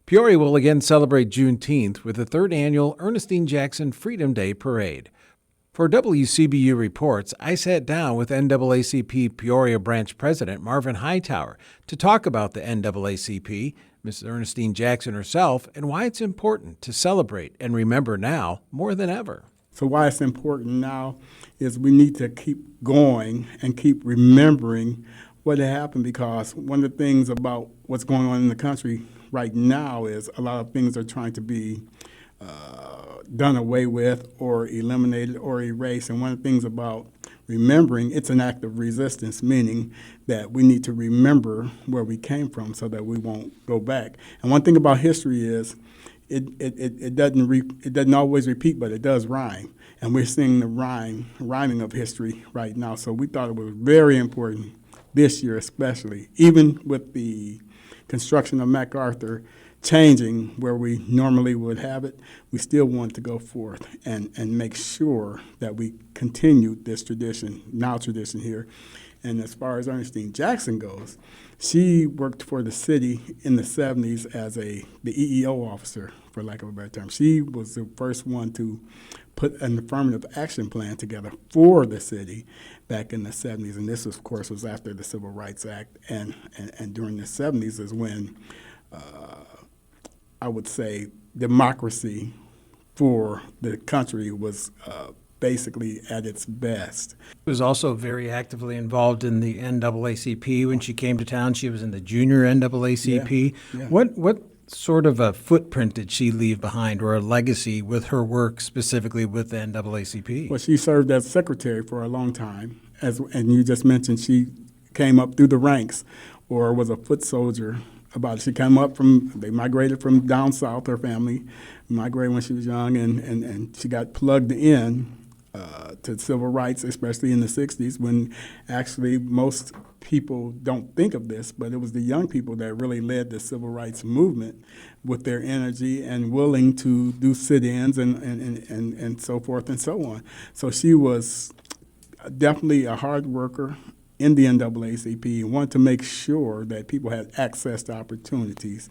Peoria will again celebrate Juneteenth with the third annual Ernestine Jackson Freedom Day Parade. For WCBU Reports, I sat down with NAACP Peoria Branch President Marvin Hightower to talk about the NAACP, Mrs. Ernestine Jackson herself, and why it's important to celebrate and remember now more than ever. So why it's important now is we need to keep going and keep remembering what happened, because one of the things about what's going on in the country right now is a lot of things are trying to be done away with or eliminated or erased. And one of the things about remembering, it's an act of resistance, meaning that we need to remember where we came from so that we won't go back. And one thing about history is it doesn't always repeat, but it does rhyme. And we're seeing the rhyming of history right now. So we thought it was very important this year, especially, even with the construction of MacArthur changing where we normally would have it, we still want to go forth and make sure that we continue this tradition here. And as far as Ernestine Jackson goes, she worked for the city in the 70s as the EEO officer, for lack of a better term. She was the first one to put an affirmative action plan together for the city back in the 70s. And this, of course, was after the Civil Rights Act. And during the 70s is when I would say democracy for the country was basically at its best. She was also very actively involved in the NAACP. When she came to town, she was in the junior NAACP. Yeah. What sort of a footprint did she leave behind, or a legacy with her work specifically with the NAACP? Well, she served as secretary for a long time. And you just mentioned she came up through the ranks or was a foot soldier. She came up they migrated from down south, her family migrated when she was young, and she got plugged in to civil rights, especially in the 60s, when actually most people don't think of this, but it was the young people that really led the civil rights movement with their energy and willing to do sit-ins and so forth and so on. So she was definitely a hard worker in the NAACP and wanted to make sure that people had access to opportunities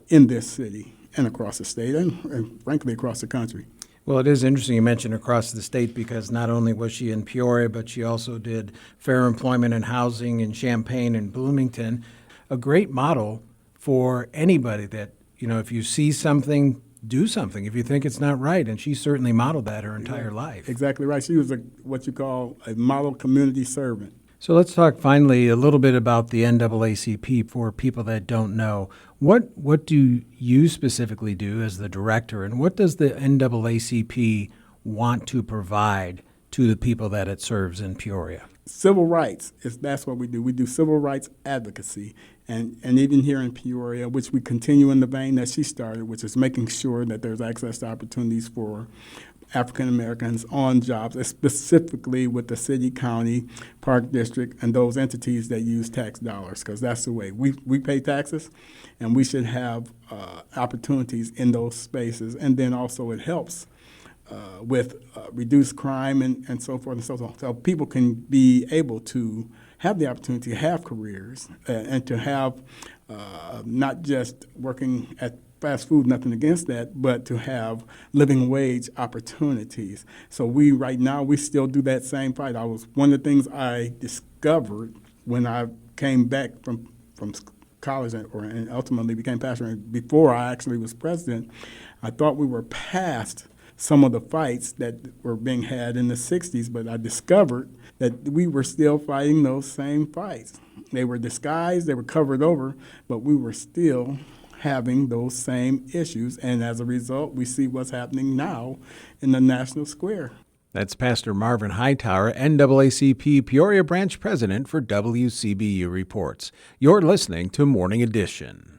in this city and across the state and frankly across the country. Well, it is interesting you mentioned across the state, because not only was she in Peoria, but she also did fair employment and housing in Champaign and Bloomington. A great model for anybody that, if you see something, do something if you think it's not right. And she certainly modeled that her entire life. Exactly right. She was what you call a model community servant. So let's talk finally a little bit about the NAACP for people that don't know. What do you specifically do as the director, and what does the NAACP want to provide to the people that it serves in Peoria? Civil rights, that's what we do. We do civil rights advocacy. And even here in Peoria, which we continue in the vein that she started, which is making sure that there's access to opportunities for African Americans on jobs, specifically with the city, county, park district, and those entities that use tax dollars, because that's the way. We pay taxes, and we should have opportunities in those spaces. And then also it helps with reduced crime and so forth and so on. So people can be able to have the opportunity to have careers and to have not just working at fast food, nothing against that, but to have living wage opportunities. So right now we still do that same fight. One of the things I discovered when I came back from college and ultimately became pastor, and before I actually was president, I thought we were past some of the fights that were being had in the 60s, but I discovered that we were still fighting those same fights. They were disguised, they were covered over, but we were still having those same issues. And as a result, we see what's happening now in the National Square. That's Pastor Marvin Hightower, NAACP Peoria Branch President for WCBU Reports. You're listening to Morning Edition.